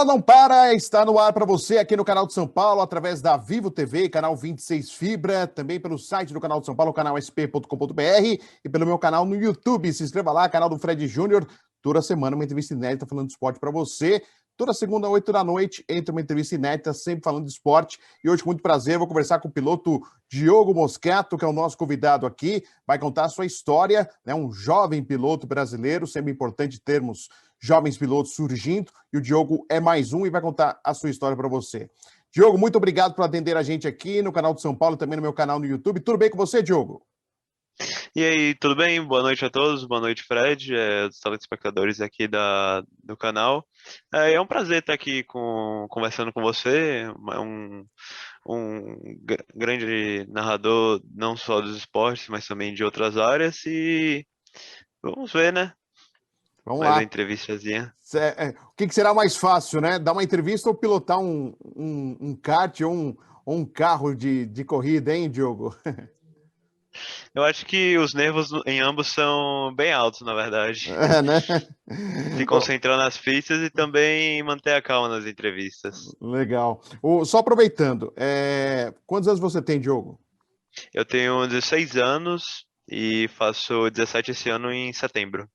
Bola não para, está no ar para você aqui no canal de São Paulo, através da Vivo TV, canal 26 Fibra, também pelo site do canal de São Paulo, canal sp.com.br e pelo meu canal no YouTube. Se inscreva lá, canal do Fred Júnior. Toda semana uma entrevista inédita falando de esporte para você. Toda segunda, 8 da noite, entra uma entrevista inédita, sempre falando de esporte. E hoje, com muito prazer, vou conversar com o piloto Diogo Moscato, que é o nosso convidado aqui. Vai contar a sua história, né? Um jovem piloto brasileiro, sempre importante termos jovens pilotos surgindo. E o Diogo é mais um e vai contar a sua história para você. Diogo, muito obrigado por atender a gente aqui no canal de São Paulo, também no meu canal no YouTube. Tudo bem com você, Diogo? E aí, tudo bem? Boa noite a todos, boa noite, Fred, os telespectadores aqui do canal. É um prazer estar aqui conversando com você, grande narrador, não só dos esportes, mas também de outras áreas, e vamos ver, né? Vamos Mais uma lá. entrevistazinha. O que será mais fácil, né? Dar uma entrevista ou pilotar um kart ou um carro de corrida, hein, Diogo? Eu acho que os nervos em ambos são bem altos, na verdade. É, né? Se concentrar nas pistas e também manter a calma nas entrevistas. Legal. Só aproveitando, quantos anos você tem, Diogo? Eu tenho 16 anos e faço 17 esse ano em setembro.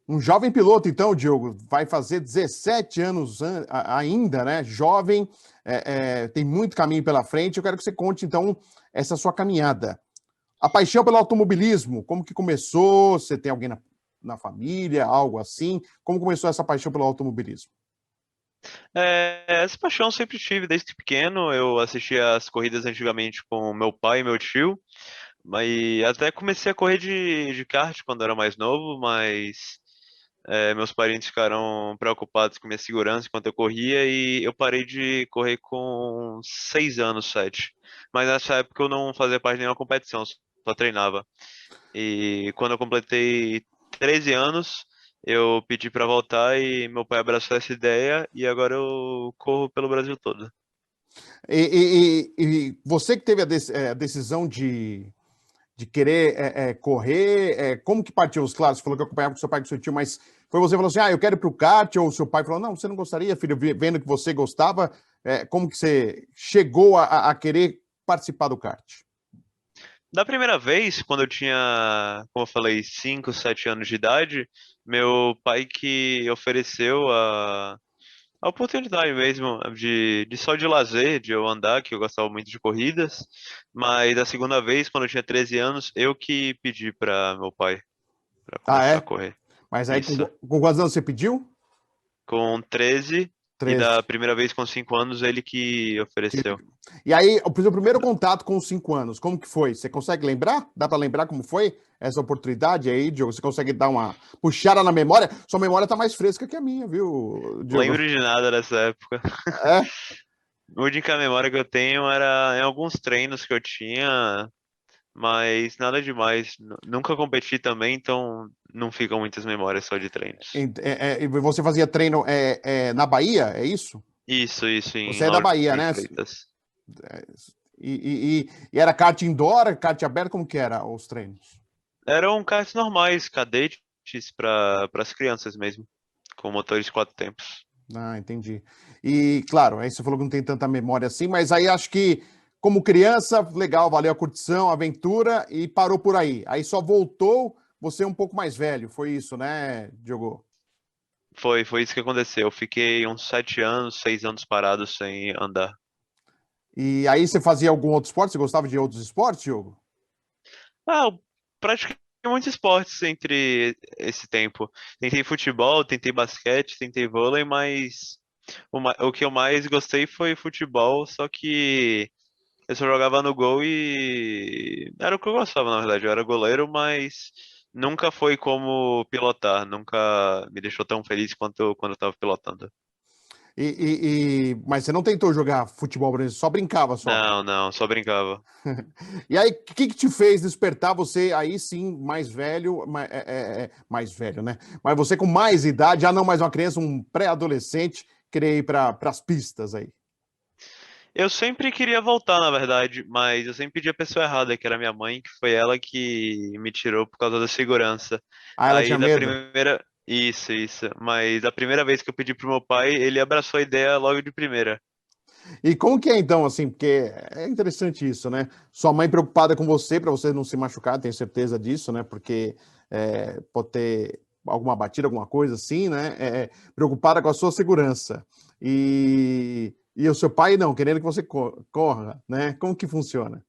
Um jovem piloto, então, Diogo, vai fazer 17 anos ainda, né? Jovem, tem muito caminho pela frente. Eu quero que você conte, então, essa sua caminhada. A paixão pelo automobilismo, como que começou? Você tem alguém na família, algo assim? Como começou essa paixão pelo automobilismo? Essa paixão eu sempre tive desde pequeno. Eu assistia as corridas antigamente com meu pai e meu tio, mas até comecei a correr de kart quando era mais novo, mas meus parentes ficaram preocupados com minha segurança enquanto eu corria e eu parei de correr com 6 anos, 7. Mas nessa época eu não fazia parte de nenhuma competição, só treinava. E quando eu completei 13 anos, eu pedi para voltar e meu pai abraçou essa ideia e agora eu corro pelo Brasil todo. E você que teve a decisão de querer correr, como que partiu? Claro, você falou que acompanhava com seu pai e com seu tio, mas foi você que falou assim, eu quero ir pro kart, ou seu pai falou, não, você não gostaria, filho, vendo que você gostava, como que você chegou a querer participar do kart? Da primeira vez, quando eu tinha, como eu falei, 5, 7 anos de idade, meu pai que ofereceu a oportunidade mesmo de só de lazer, de eu andar, que eu gostava muito de corridas, mas da segunda vez, quando eu tinha 13 anos, eu que pedi para meu pai para Ah, começar a é? correr. Mas aí Isso. com quantos anos você pediu? Com 13 e 13. da primeira vez com 5 anos ele que ofereceu. E aí, o seu primeiro contato com os 5 anos, como que foi? Você consegue lembrar? Dá para lembrar como foi essa oportunidade aí, Diogo? Você consegue dar uma puxada na memória? Sua memória tá mais fresca que a minha, viu, Diogo? Lembro de nada dessa época. É? A única memória que eu tenho era em alguns treinos que eu tinha, mas nada demais. Nunca competi também, então não ficam muitas memórias só de treinos. E você fazia treino na Bahia, é isso? Isso, em Você é da Lauro Bahia, de né? Freitas. E era kart indoor, kart aberto, como que era os treinos? Eram carros normais, cadetes para as crianças mesmo, com motores 4 tempos. Ah, entendi. E, claro, aí você falou que não tem tanta memória assim, mas aí acho que, como criança, legal, valeu a curtição, a aventura e parou por aí. Aí só voltou você um pouco mais velho, foi isso, né, Diogo? Foi isso que aconteceu. Eu fiquei uns 7 anos, 6 anos parado sem andar. E aí você fazia algum outro esporte? Você gostava de outros esportes, Diogo? Eu pratiquei muitos esportes entre esse tempo. Tentei futebol, tentei basquete, tentei vôlei, mas o que eu mais gostei foi futebol, só que eu só jogava no gol e era o que eu gostava, na verdade. Eu era goleiro, mas nunca foi como pilotar, nunca me deixou tão feliz quanto quando eu tava pilotando. Mas você não tentou jogar futebol, por exemplo, só brincava só. Não, não, só brincava. E aí, o que te fez despertar você aí sim, mais velho, mais velho, né? Mas você com mais idade, já não mais uma criança, um pré-adolescente, querer ir para as pistas aí. Eu sempre queria voltar, na verdade, mas eu sempre pedi a pessoa errada, que era minha mãe, que foi ela que me tirou por causa da segurança. Ah, ela Aí tinha da medo? primeira. Isso. Mas a primeira vez que eu pedi pro meu pai, ele abraçou a ideia logo de primeira. E como que é então, assim, porque é interessante isso, né? Sua mãe preocupada com você, para você não se machucar, tenho certeza disso, né? Porque pode ter alguma batida, alguma coisa assim, né? Preocupada com a sua segurança. E o seu pai não, querendo que você corra, né? Como que funciona?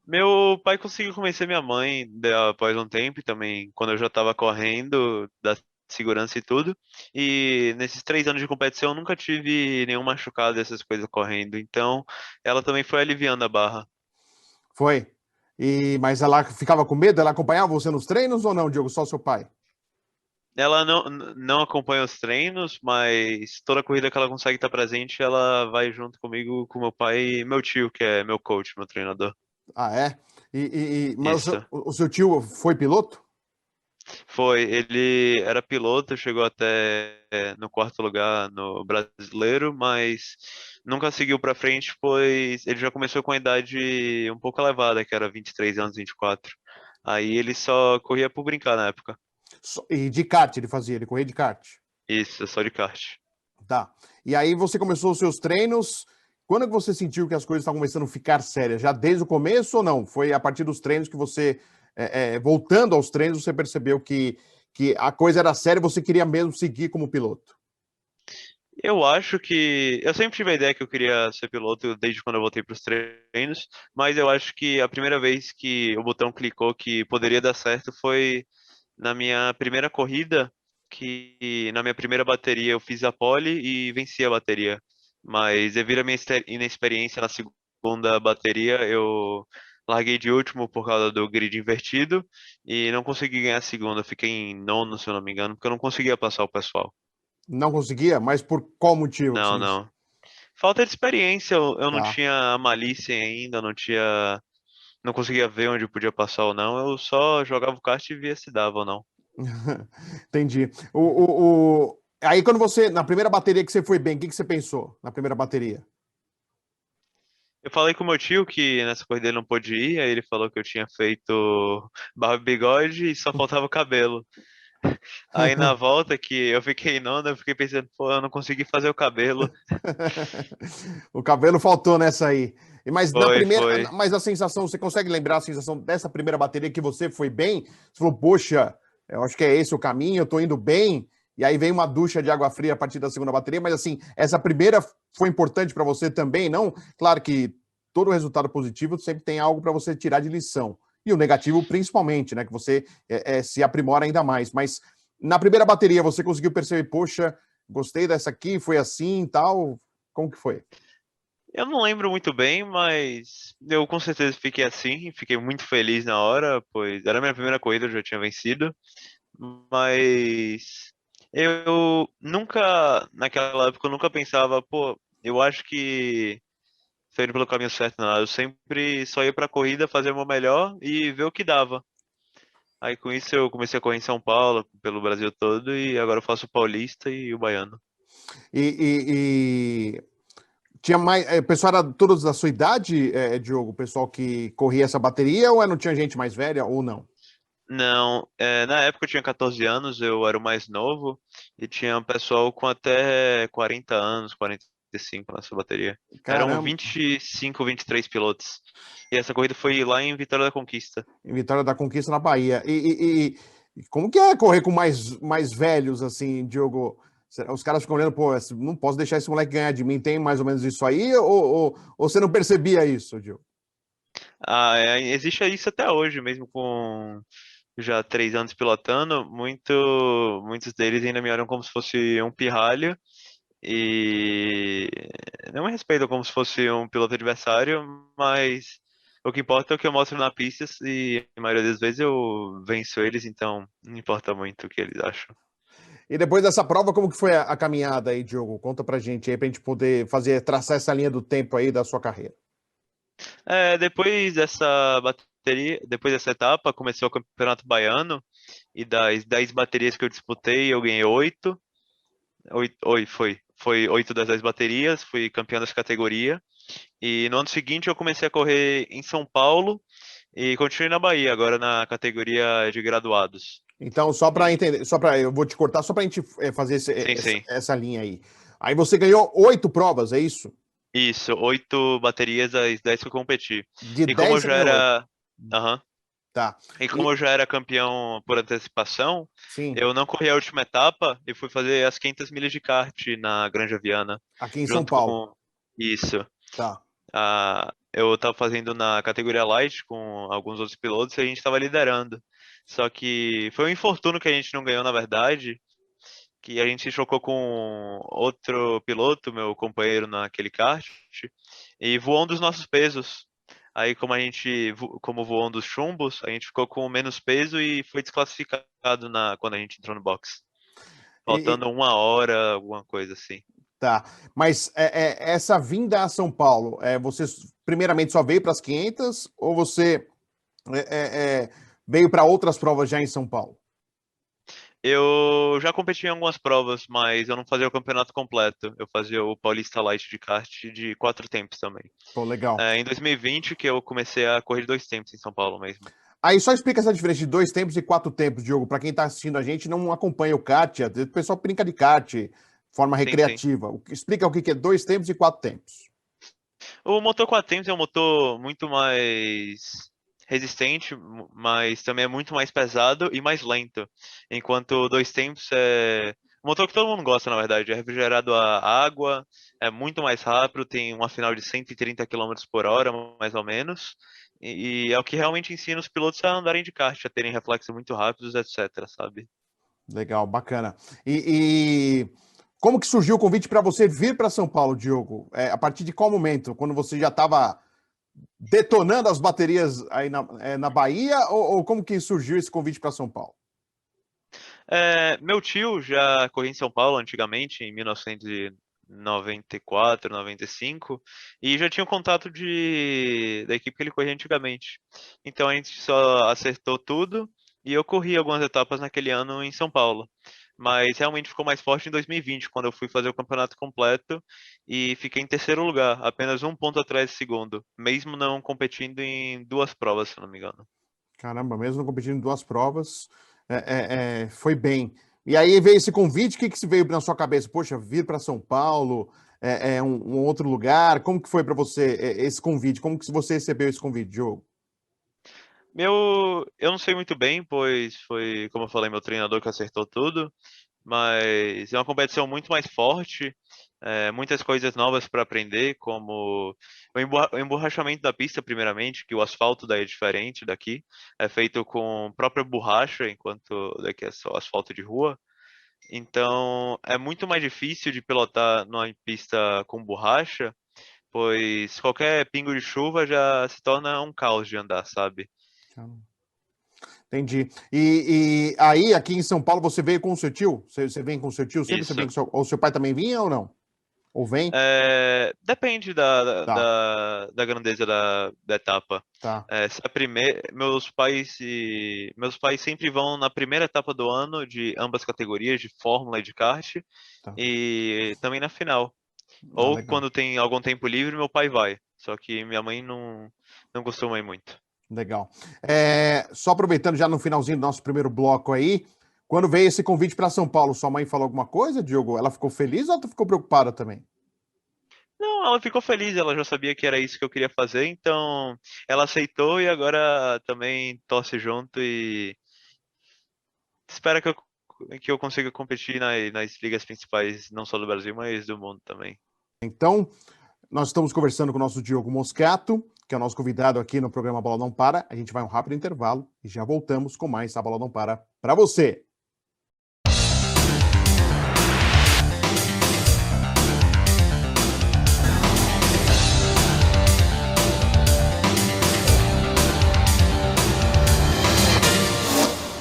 Meu pai conseguiu convencer minha mãe após um tempo, e também quando eu já estava correndo, da segurança e tudo. E nesses 3 anos de competição eu nunca tive nenhum machucado dessas coisas correndo. Então ela também foi aliviando a barra. Foi. Mas ela ficava com medo? Ela acompanhava você nos treinos ou não, Diogo? Só seu pai? Ela não acompanha os treinos, mas toda corrida que ela consegue estar presente, ela vai junto comigo, com meu pai e meu tio, que é meu coach, meu treinador. Ah, é? Mas Isso. o seu tio foi piloto? Foi, ele era piloto, chegou até no quarto lugar no brasileiro, mas nunca seguiu pra frente, pois ele já começou com a idade um pouco elevada, que era 23 anos, 24. Aí ele só corria por brincar na época. E de kart ele fazia, ele corria de kart. Isso, só de kart. Tá. E aí você começou os seus treinos. Quando que você sentiu que as coisas estavam começando a ficar sérias? Já desde o começo ou não? Foi a partir dos treinos que você, voltando aos treinos, você percebeu que a coisa era séria e você queria mesmo seguir como piloto? Eu acho que. Eu sempre tive a ideia que eu queria ser piloto desde quando eu voltei para os treinos, mas eu acho que a primeira vez que o botão clicou que poderia dar certo foi na minha primeira corrida, que na minha primeira bateria eu fiz a pole e venci a bateria. Mas devido à minha inexperiência na segunda bateria, eu larguei de último por causa do grid invertido e não consegui ganhar a segunda. Fiquei em nono, se eu não me engano, porque eu não conseguia passar o pessoal. Não conseguia? Mas por qual motivo que você disse? Não. Falta de experiência, eu não Tá. tinha a malícia ainda, não conseguia ver onde podia passar ou não, eu só jogava o kart e via se dava ou não. Entendi. Aí quando você, na primeira bateria que você foi bem, o que que você pensou na primeira bateria? Eu falei com o meu tio que nessa corrida ele não pôde ir, aí ele falou que eu tinha feito barba e bigode e só faltava o cabelo. Aí na volta que eu fiquei nona, eu fiquei pensando, pô, eu não consegui fazer o cabelo. O cabelo faltou nessa aí. Mas na primeira, Foi. mas a sensação, você consegue lembrar a sensação dessa primeira bateria que você foi bem? Você falou, poxa, eu acho que é esse o caminho, eu tô indo bem. E aí vem uma ducha de água fria a partir da segunda bateria, mas assim, essa primeira foi importante para você também, não? Claro que todo resultado positivo sempre tem algo para você tirar de lição. E o negativo principalmente, né? Que você se aprimora ainda mais. Mas na primeira bateria você conseguiu perceber, poxa, gostei dessa aqui, foi assim e tal. Como que foi? Eu não lembro muito bem, mas eu com certeza fiquei assim, fiquei muito feliz na hora, pois era a minha primeira corrida, eu já tinha vencido. Mas eu nunca, naquela época, eu nunca pensava, pô, eu acho que tô indo pelo caminho certo, não. Eu sempre só ia pra corrida, fazer o meu melhor e ver o que dava. Aí com isso eu comecei a correr em São Paulo, pelo Brasil todo, e agora eu faço o paulista e o baiano. E tinha mais. O pessoal era todos da sua idade, Diogo? O pessoal que corria essa bateria, ou não tinha gente mais velha, ou não? Não, na época eu tinha 14 anos, eu era o mais novo, e tinha um pessoal com até 40 anos, 45 nessa bateria. Eram Caramba, 25, 23 pilotos. E essa corrida foi lá em Vitória da Conquista. em Vitória da Conquista na Bahia. E como que é correr com mais velhos, assim, Diogo? Os caras ficam olhando, pô, não posso deixar esse moleque ganhar de mim, tem mais ou menos isso aí? Ou você não percebia isso, Diogo? Ah, existe isso até hoje, mesmo com já 3 anos pilotando, muitos deles ainda me olham como se fosse um pirralho e não me respeitam como se fosse um piloto adversário, mas o que importa é o que eu mostro na pista e a maioria das vezes eu venço eles, então não importa muito o que eles acham. E depois dessa prova, como que foi a caminhada aí, Diogo? Conta pra gente aí, pra gente poder traçar essa linha do tempo aí da sua carreira. Depois dessa bateria, depois dessa etapa, começou o Campeonato Baiano e das 10 baterias que eu disputei, eu ganhei 8. Foi 8 das 10 baterias, fui campeão dessa categoria. E no ano seguinte eu comecei a correr em São Paulo e continuei na Bahia, agora na categoria de graduados. Então, só para entender, eu vou te cortar só para a gente fazer Sim, sim. essa linha aí. Aí você ganhou 8 provas, é isso? Isso, 8 baterias das 10 que eu competi. De E como 10 eu você já ganhou 8. era. Aham. Tá. E como E, eu já era campeão por antecipação, sim, eu não corri a última etapa e fui fazer as 500 milhas de kart na Granja Viana, aqui em São junto Paulo. com isso. Tá. Eu estava fazendo na categoria Light com alguns outros pilotos e a gente estava liderando. Só que foi um infortúnio que a gente não ganhou, na verdade, que a gente se chocou com outro piloto, meu companheiro naquele kart, e voou um dos nossos pesos. Aí, como a gente, como voou um dos chumbos, a gente ficou com menos peso e foi desclassificado quando a gente entrou no box. E, Faltando 1 hora, alguma coisa assim. tá. Mas essa vinda a São Paulo, você primeiramente só veio para as 500 ou você veio para outras provas já em São Paulo? Eu já competi em algumas provas, mas eu não fazia o campeonato completo. Eu fazia o Paulista Light de kart de 4 tempos também. Pô, legal. Em 2020 que eu comecei a correr de 2 tempos em São Paulo mesmo. Aí só explica essa diferença de 2 tempos e 4 tempos, Diogo, para quem está assistindo a gente e não acompanha o kart, o pessoal brinca de kart de forma Sim, sim. recreativa. Explica o que é 2 tempos e 4 tempos. O motor 4 tempos é um motor muito mais resistente, mas também é muito mais pesado e mais lento. Enquanto o 2 tempos é um motor que todo mundo gosta, na verdade. É refrigerado a água, é muito mais rápido, tem uma final de 130 quilômetros por hora, mais ou menos. E é o que realmente ensina os pilotos a andarem de kart, a terem reflexos muito rápidos, etc, sabe? Legal, bacana. E como que surgiu o convite para você vir para São Paulo, Diogo? A partir de qual momento? Quando você já estava detonando as baterias aí na Bahia? Ou como que surgiu esse convite para São Paulo? Meu tio já corria em São Paulo antigamente, em 1994, 95, e já tinha um contato da equipe que ele corria antigamente. Então a gente só acertou tudo e eu corri algumas etapas naquele ano em São Paulo. Mas realmente ficou mais forte em 2020, quando eu fui fazer o campeonato completo e fiquei em terceiro lugar, apenas 1 ponto atrás de segundo, mesmo não competindo em 2 provas, se não me engano. Caramba, mesmo competindo em 2 provas, foi bem. E aí veio esse convite, o que se veio na sua cabeça? Poxa, vir para São Paulo, um outro lugar, como que foi para você esse convite? Como que você recebeu esse convite, Diogo? Eu não sei muito bem, pois foi, como eu falei, meu treinador que acertou tudo, mas é uma competição muito mais forte, muitas coisas novas para aprender, como o emborrachamento da pista, primeiramente, que o asfalto daí é diferente daqui, é feito com própria borracha, enquanto daqui é só asfalto de rua. Então é muito mais difícil de pilotar numa pista com borracha, pois qualquer pingo de chuva já se torna um caos de andar, sabe? Entendi. E aí, aqui em São Paulo, você veio com o seu tio? Você vem com o seu tio? Sempre você vem Isso. com o seu... Ou seu pai também vinha ou não? Ou vem? Depende da, Tá, da, da grandeza da etapa. tá, Se a primeira, meus pais sempre vão na primeira etapa do ano de ambas categorias, de Fórmula e de kart, tá. e também na final. Ah, Ou legal. quando tem algum tempo livre, meu pai vai. Só que minha mãe não costuma ir muito. Legal. Só aproveitando já no finalzinho do nosso primeiro bloco aí, quando veio esse convite para São Paulo, sua mãe falou alguma coisa, Diogo? Ela ficou feliz ou tu ficou preocupada também? Não, ela ficou feliz, ela já sabia que era isso que eu queria fazer, então ela aceitou e agora também torce junto e espera que eu consiga competir nas ligas principais, não só do Brasil, mas do mundo também. Então, nós estamos conversando com o nosso Diogo Moscato, que é o nosso convidado aqui no programa Bola Não Para. A gente vai um rápido intervalo e já voltamos com mais A Bola Não Para você.